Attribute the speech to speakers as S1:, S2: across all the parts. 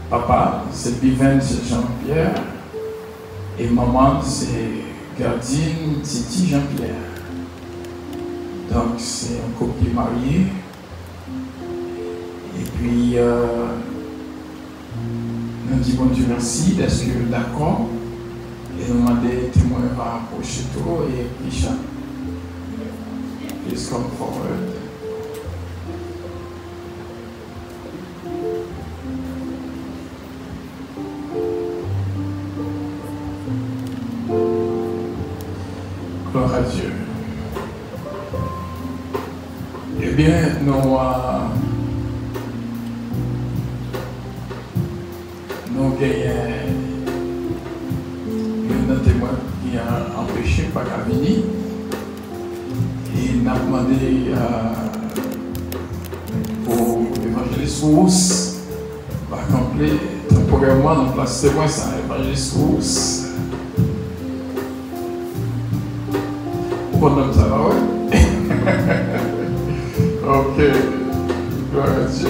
S1: Papa, c'est Biven, c'est Jean-Pierre. Et maman, c'est Gardine Titi Jean-Pierre. Donc, c'est un couple marié. Et puis, nous disons bon Dieu merci d'être d'accord. Et nous demandons témoin va approcher toi et Richard. Please come forward. Gloire à Dieu. Eh bien, nous gagnons un témoin qui a empêché par la venir. Et il a demandé pour l'évangéliste Rousse, par complet, temporairement, dans place témoin, c'est l'évangéliste Rousse. Pendant ça, ouais. Ok. Gloire à Dieu.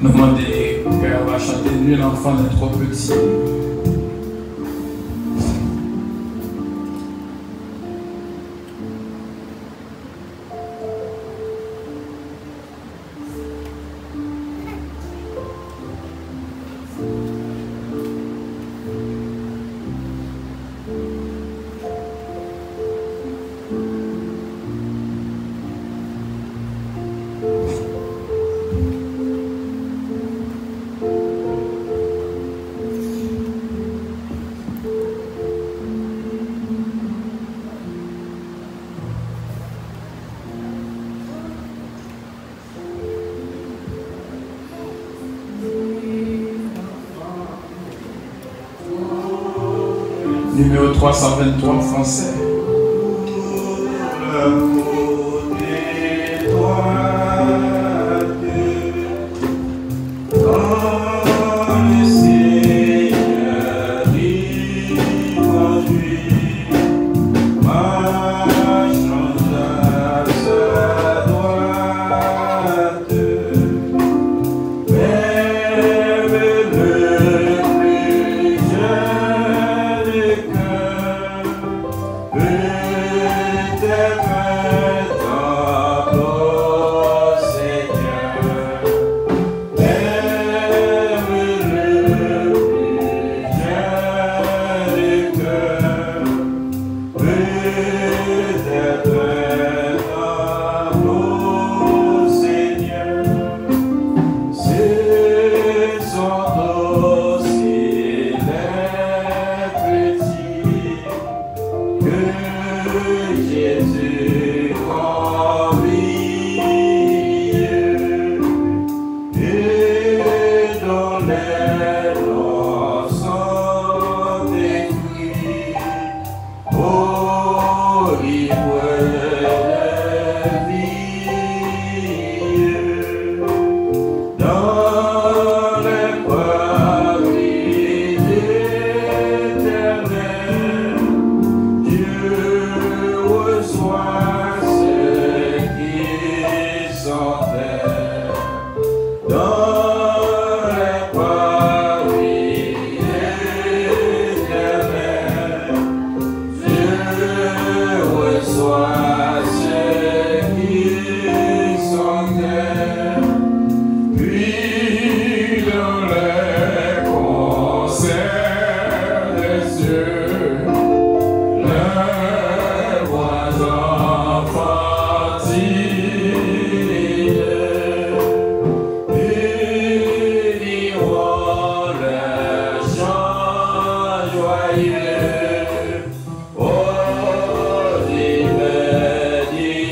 S1: Nous demandons qu'elle va chanter Nuit l'enfant n'est trop petit. Numéro 323 français.
S2: Le
S1: yeux, les voisins fatigués, ils diront les chants joyeux, aux hymnes divines,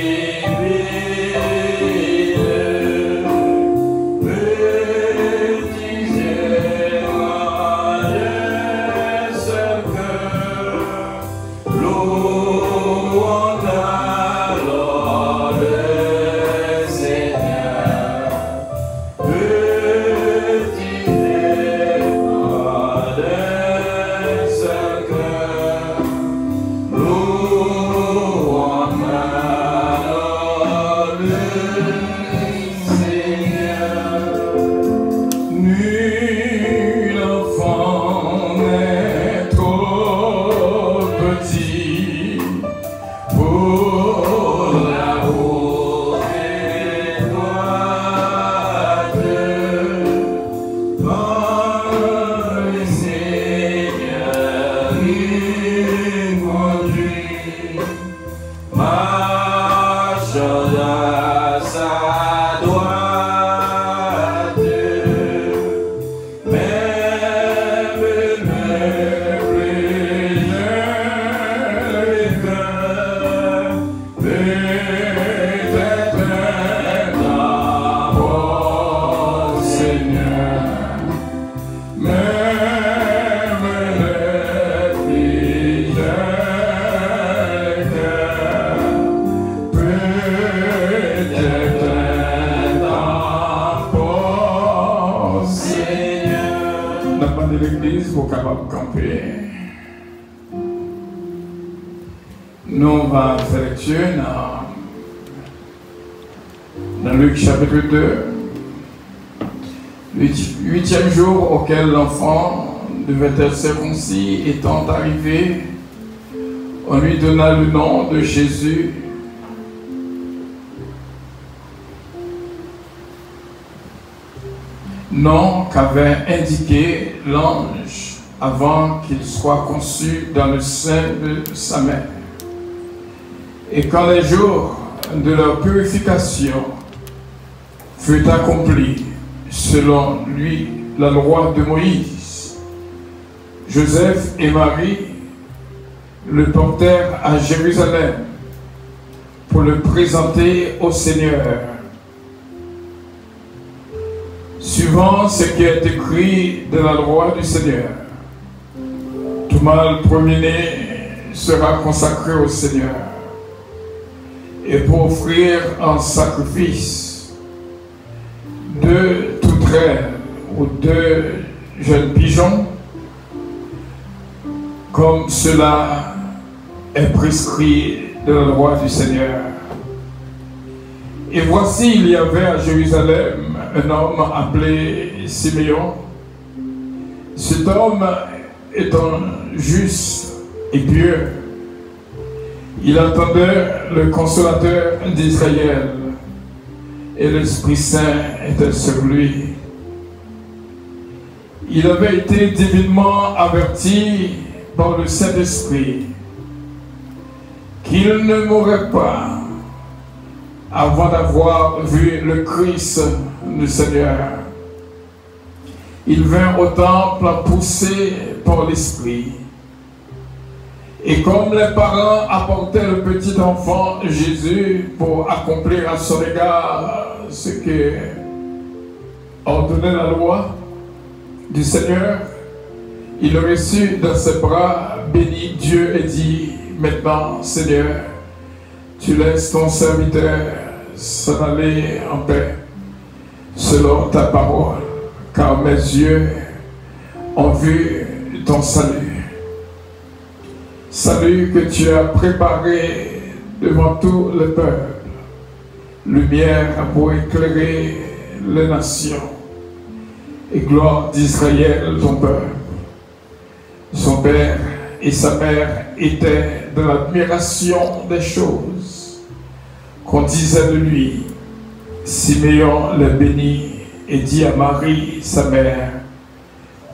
S1: petits éloignés, seul cœur, louons alors le Seigneur. Petits éloignés, seul cœur, louons alors le Seigneur. Nul enfant n'est trop petit pour la route étroite. Par le Seigneur il conduit, marchant à sa droite. Même le plus jeune cœur peut-être d'abord Seigneur. Même le plus jeune cœur peut-être d'abord Seigneur. Dans pas de l'église, vous êtes capable de camper. Nous, on va faire lecture dans Luc chapitre 2, huitième jour auquel l'enfant devait être circoncis étant arrivé, on lui donna le nom de Jésus. Nom qu'avait indiqué l'ange avant qu'il soit conçu dans le sein de sa mère. Et quand les jours de leur purification furent accomplis selon lui la loi de Moïse, Joseph et Marie le portèrent à Jérusalem pour le présenter au Seigneur, suivant ce qui est écrit dans la loi du Seigneur. Tout mâle premier-né sera consacré au Seigneur, et pour offrir en sacrifice 2 tourterelles ou 2 jeunes pigeons, comme cela est prescrit de la loi du Seigneur. Et voici, il y avait à Jérusalem un homme appelé Siméon. Cet homme étant juste et pieux, il attendait le consolateur d'Israël, et l'Esprit Saint était sur lui. Il avait été divinement averti par le Saint-Esprit qu'il ne mourrait pas avant d'avoir vu le Christ du Seigneur. Il vint au temple poussé par l'Esprit. Et comme les parents apportaient le petit enfant Jésus pour accomplir à son égard ce que ordonnait la loi du Seigneur, il reçut dans ses bras, bénit Dieu et dit: maintenant, Seigneur, tu laisses ton serviteur s'en aller en paix, selon ta parole, car mes yeux ont vu ton salut. Salut que tu as préparé devant tout le peuple, lumière pour éclairer les nations, et gloire d'Israël, ton peuple. Son père et sa mère étaient dans l'admiration des choses qu'on disait de lui. Siméon le bénit et dit à Marie, sa mère: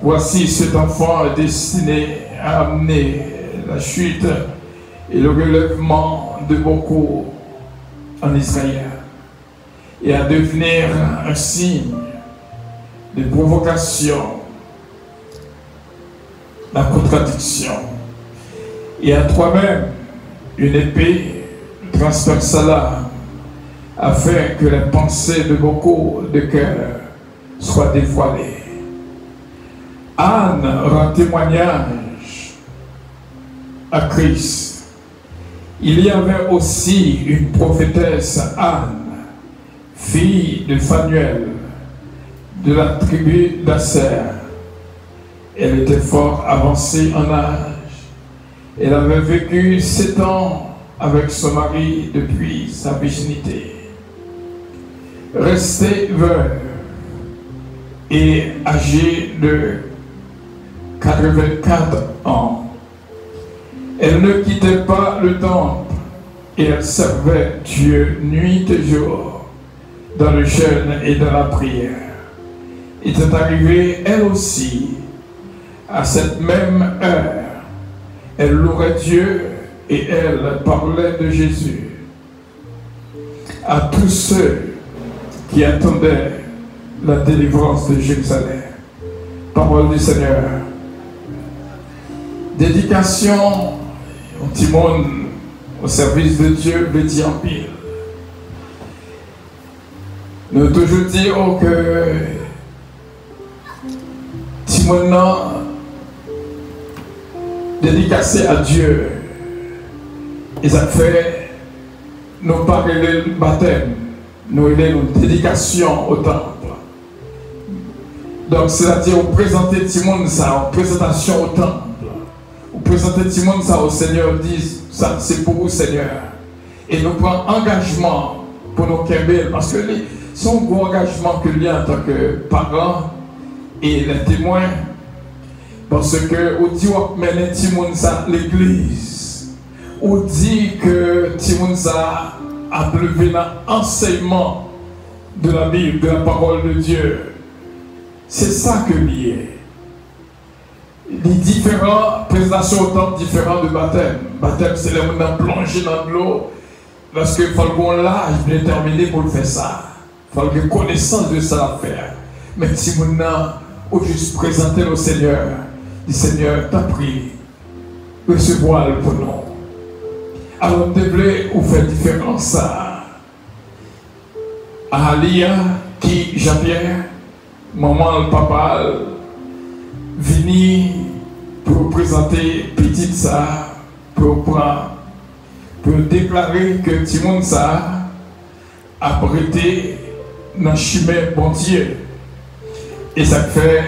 S1: voici cet enfant est destiné a amené la chute et le relèvement de beaucoup en Israël et à devenir un signe de provocation, la contradiction, et à toi-même une épée transversale afin que les pensées de beaucoup de cœurs soient dévoilées. Anne rend témoignage à Christ. Il y avait aussi une prophétesse, Anne, fille de Phanuel, de la tribu d'Asser. Elle était fort avancée en âge. Elle avait vécu 7 ans avec son mari depuis sa virginité. Restée veuve et âgée de 84 ans, elle ne quittait pas le temple et elle servait Dieu nuit et jour dans le jeûne et dans la prière. Était arrivée elle aussi à cette même heure. Elle louait Dieu et elle parlait de Jésus à tous ceux qui attendaient la délivrance de Jérusalem. Parole du Seigneur. Dédication au Timon au service de Dieu, le dit en pile. Nous toujours dire que Timon dédicacé à Dieu, et ça fait nous parler le baptême, nous aider une dédication au temple. Donc c'est-à-dire vous présenter Timon ça, en présentation au temple. Vous présentez Timon ça au Seigneur, dit ça c'est pour vous Seigneur. Et nous prenons engagement pour nos Kembel, parce que c'est un gros engagement que lui en tant que parent et les témoins. Parce que on dit qu'on mène Timonsa l'église. On dit que Timonsa a levé l'enseignement de la Bible, de la parole de Dieu. C'est ça que lié. Les différentes présentations au temple différentes de baptême. Baptême, c'est les gens plongés dans de l'eau. Parce qu'il faut qu'on l'âge déterminé pour le faire ça. Il faut qu'il y ait connaissance de ça à faire. Mais Timonsa, ou juste présenter au Seigneur. Le Seigneur t'a pris, recevoir pour nous. Alors, vous devez vous faire différence à Alia, qui Jean-Pierre, maman, le papa, venir pour présenter petite ça, pour déclarer que Timon ça a prêté dans le chemin bon Dieu. Et ça fait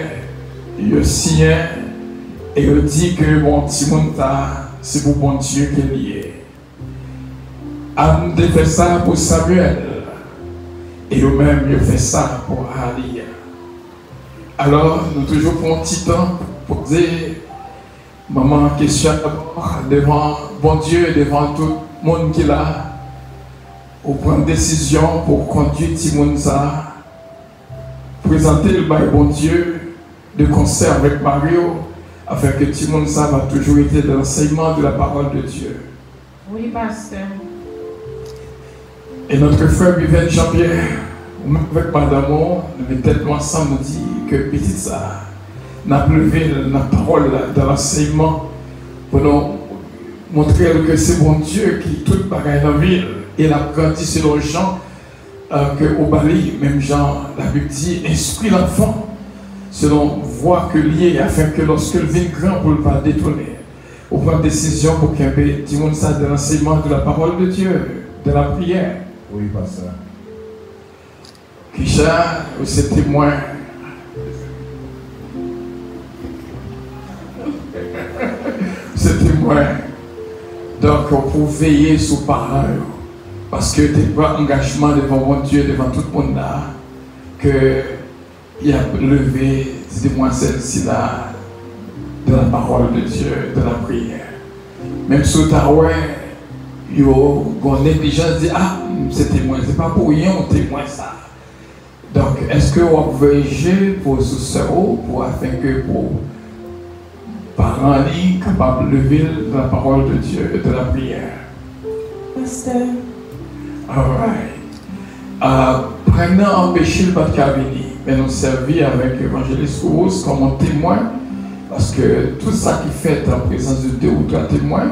S1: le signe. Et il dit que mon Timon, c'est pour bon Dieu qui est lié. Anne a fait ça pour Samuel. Et eux-mêmes, ils ont fait ça pour Alia. Alors, nous toujours prenons un petit temps pour dire, maman, question d'abord, devant bon Dieu, devant tout le monde qui est là, pour prendre une décision pour conduire Timon ça, présenter le bail bon Dieu de concert avec Mario, afin que Timon ça va toujours être dans l'enseignement de la parole de Dieu.
S2: Oui, pasteur.
S1: Et notre frère Vivienne Jean-Pierre, avec Madame, nous mettons ensemble, nous dit que petit ça n'a levé la parole dans l'enseignement pour nous montrer que c'est bon Dieu qui tout bagaille dans la ville. Et la grandi selon Jean, qu'au Bali, même Jean, la Bible dit, instruit l'enfant selon voie que lié, afin que lorsque le vin grand pour le pas détourner, on prend décision pour qu'il y ait du monde ça de l'enseignement de la parole de Dieu, de la prière.
S3: Oui, pasteur.
S1: Kisha, c'est témoin. C'est témoin. Donc, pour veiller sur parole, parce que tu prends engagement devant mon Dieu, devant tout le monde là, que il a levé, dis-moi celle-ci là, de la parole de Dieu, de la prière. Même si tu as une négligence, dit ah, c'est témoin, c'est pas pour rien, on témoin ça. Donc, est-ce que on veut agir pour ce cerveau, pour afin que pour parents capables de lever la parole de Dieu et de la prière.
S2: Pasteur.
S1: Alright. Prenant empêché le pas de venir, mais nous servir avec l'évangéliste Rose comme un témoin, parce que tout ça qui fait en présence de 2 ou 3 témoins,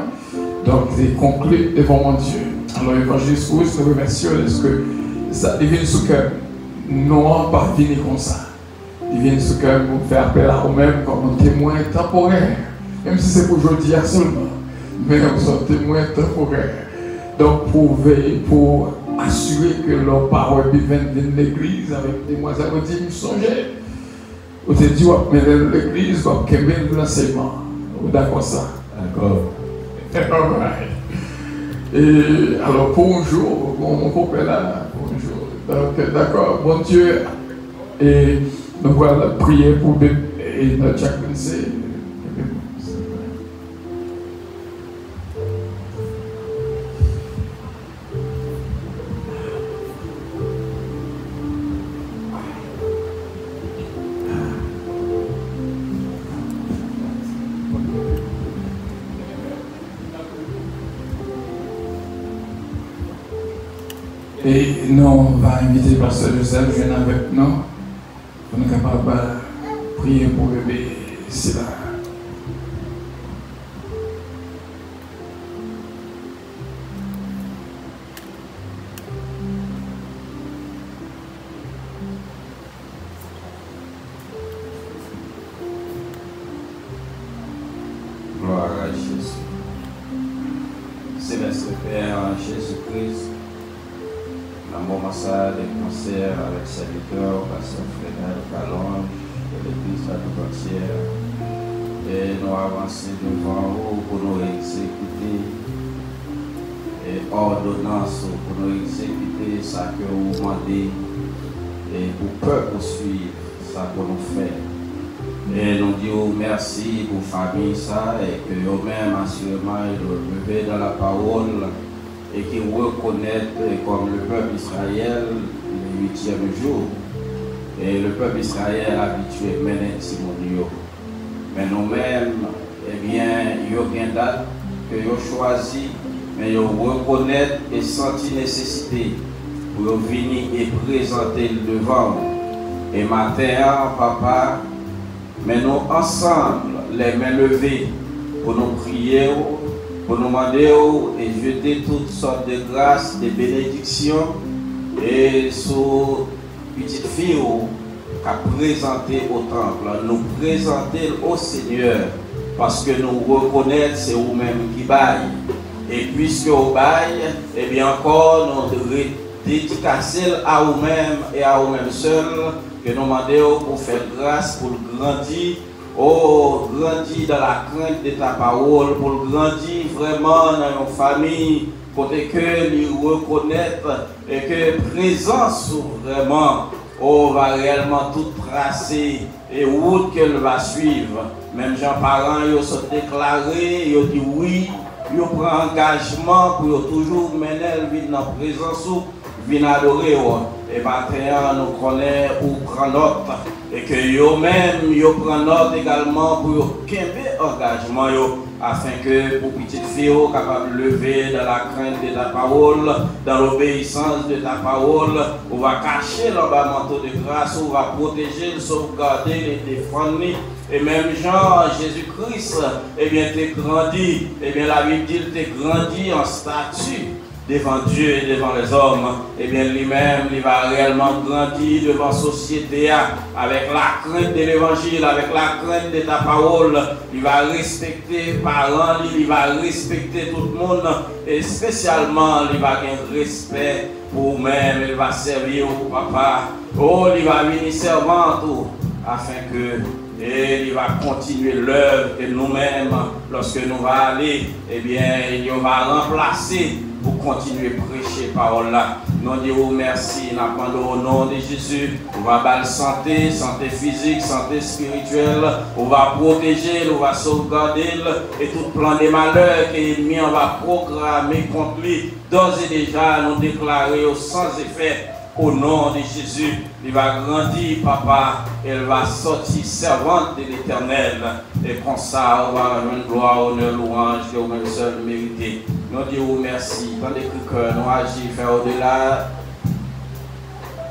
S1: donc c'est conclu devant mon Dieu. Alors l'évangéliste Rose, nous remercions parce que ça devient ce que nous n'avons pas fini comme ça. Il vient ce que nous fait appel à nous-mêmes comme un témoin temporaire, même si c'est pour aujourd'hui seulement, mais nous sommes témoins temporaires. Donc pour veiller, pour assurer que leurs paroles viennent de l'église avec des mois, ça veut dire qu'ils songeaient. Vous avez dit, mais l'église va qu'aimer l'enseignement. Vous d'accord ça? D'accord. Et alors pour un jour, mon copain là, pour un jour. Donc d'accord, bon Dieu, et nous voilà prier pour bébé et notre Jacqueline. Et nous, on va inviter Pasteur Joseph, je viens avec nous. On est capable de prier pour bébé. C'est là.
S3: Gloire à Jésus. Céleste Père, Jésus-Christ. Dans le moment des concerts avec serviteurs, pasteur Frédéric Calonge, de l'église la toute entière, et nous avancer devant vous pour nous exécuter et ordonnance pour nous exécuter ça que vous demandez et pour peuple suivre ça que nous faisons. Et nous disons merci pour la famille ça et que eux-mêmes assurément ils doivent lever dans la parole et qui reconnaissent comme le peuple Israël le 8e jour. Et le peuple Israël habitué mener Simonio. Mais nous-mêmes, eh bien, il y a une date que vous choisi, mais vous reconnaissez et senti nécessité pour venir et présenter le devant. Et matin, papa, mais nous ensemble, les mains levées, pour nous prier, pour nous demander et jeter toutes sortes de grâces, de bénédictions et sur petite fille qui a présenté au temple, nous présenter au Seigneur parce que nous reconnaissons c'est vous-même qui baille. Et puisque vous baille, et bien encore nous dédicacer à vous-même et à vous-même seuls que nous demandons pour faire grâce, pour grandir. Oh, grandis dans la crainte de ta parole, pour grandir vraiment dans une famille, côté que les reconnaître et que présence vraiment, oh, va réellement tout tracer et route qu'elle va suivre. Même gens parents, ils sont déclarés, ils disent oui, ils prennent engagement pour toujours mener dans la présence ou venir adorer. Et maintenant, nous connaissons ou prendre note. Et que eux-mêmes, ils prennent note également pour qu'aimer engagement afin que pour petite fille capable de lever dans la crainte de ta parole, dans l'obéissance de ta parole, on va cacher le bas manteau de grâce, on va protéger, sauvegarder, les défendre. Et même Jean, Jésus-Christ, eh bien, t'es grandi, eh bien, la Bible dit t'es grandi en statut devant Dieu et devant les hommes, et bien lui-même, il va réellement grandir devant la société avec la crainte de l'évangile, avec la crainte de ta parole. Il va respecter les parents, il va respecter tout le monde, et spécialement, il va avoir un respect pour lui-même, il va servir au papa. Oh, il va venir servant tout, afin que et il va continuer l'œuvre que nous-mêmes, lorsque nous allons aller, eh bien, il va remplacer pour continuer à prêcher parole là. Nous disons merci, nous appelons au nom de Jésus. On va avoir santé, santé physique, santé spirituelle. On va protéger, on va sauvegarder et tout plan de malheur que l'ennemi va programmer contre lui. D'ores et déjà, nous déclarer sans effet Au nom de Jésus, il va grandir, papa. Elle va sortir servante de l'Éternel. Et comme ça, on va avoir une gloire, honneur, louange que vous seul méritez. Nous disons merci. Tandis que nous agissons, faire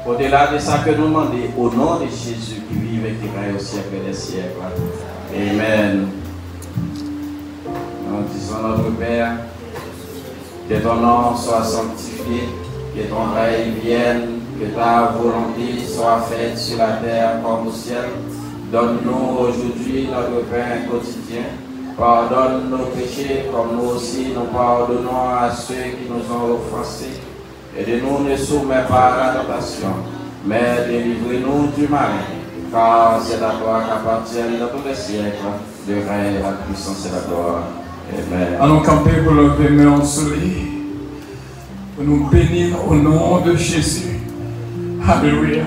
S3: au-delà de ça que nous demandons, au nom de Jésus qui vive et qui règne au siècle des siècles. Amen. Nous disons notre Père, que ton nom soit sanctifié, que ton règne vienne, que ta volonté soit faite sur la terre comme au ciel. Donne-nous aujourd'hui notre pain quotidien. Pardonne nos péchés comme nous aussi nous pardonnons à ceux qui nous ont offensés. Et de nous ne soumets pas à la tentation, mais délivre-nous du mal. Car c'est à toi qu'appartiennent dans tous les siècles le règne, la puissance et la gloire. Amen.
S1: Allons camper pour lever les mains au soleil, pour nous bénir au nom de Jésus. Alléluia.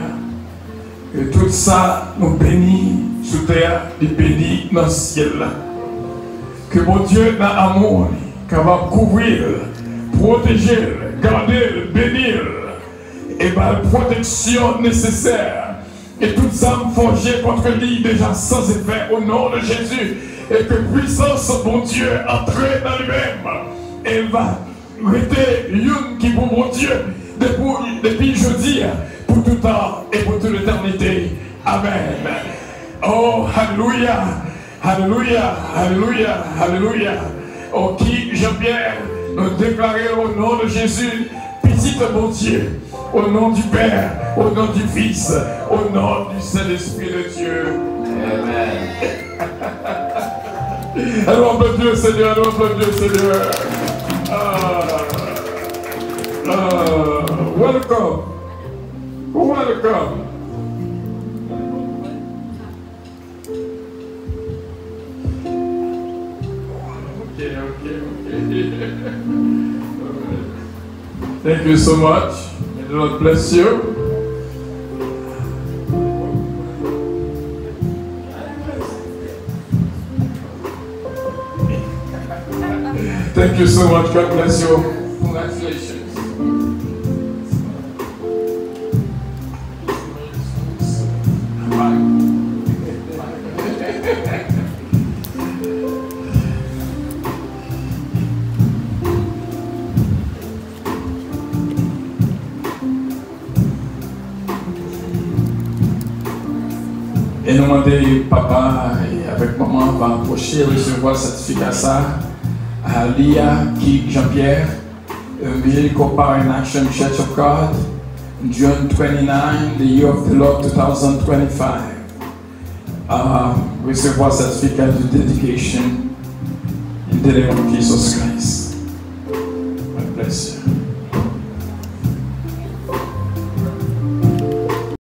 S1: Que tout ça nous bénit sous terre et bénit dans le ciel. Que mon Dieu, dans l'amour, capable de couvrir, protéger, garder, bénir, et la protection nécessaire. Et tout ça forgé contre lui déjà sans effet au nom de Jésus. Et que puissance, mon Dieu, entre dans lui-même. Et il va rester une qui pour mon Dieu depuis jeudi, pour tout temps et pour toute l'éternité. Amen. Oh, alléluia, alléluia, alléluia, alléluia. Oh, qui Jean-Pierre nous déclarer au nom de Jésus, petit mon Dieu, au nom du Père, au nom du Fils, au nom du Saint-Esprit de Dieu.
S3: Amen.
S1: Alors, mon Dieu Seigneur, mon Dieu Seigneur. Welcome. Welcome. Okay. Thank you so much. May the Lord bless you. Thank you so much. God bless you. Congratulations. Et nous demandons, papa et avec maman va approcher, recevoir le certificat ça à Lia, qui Jean-Pierre, Miracle Power in Action Church of God, June 29, the year of the Lord 2025. Recevoir le certificat de dedication in the name of Jesus Christ. God bless you.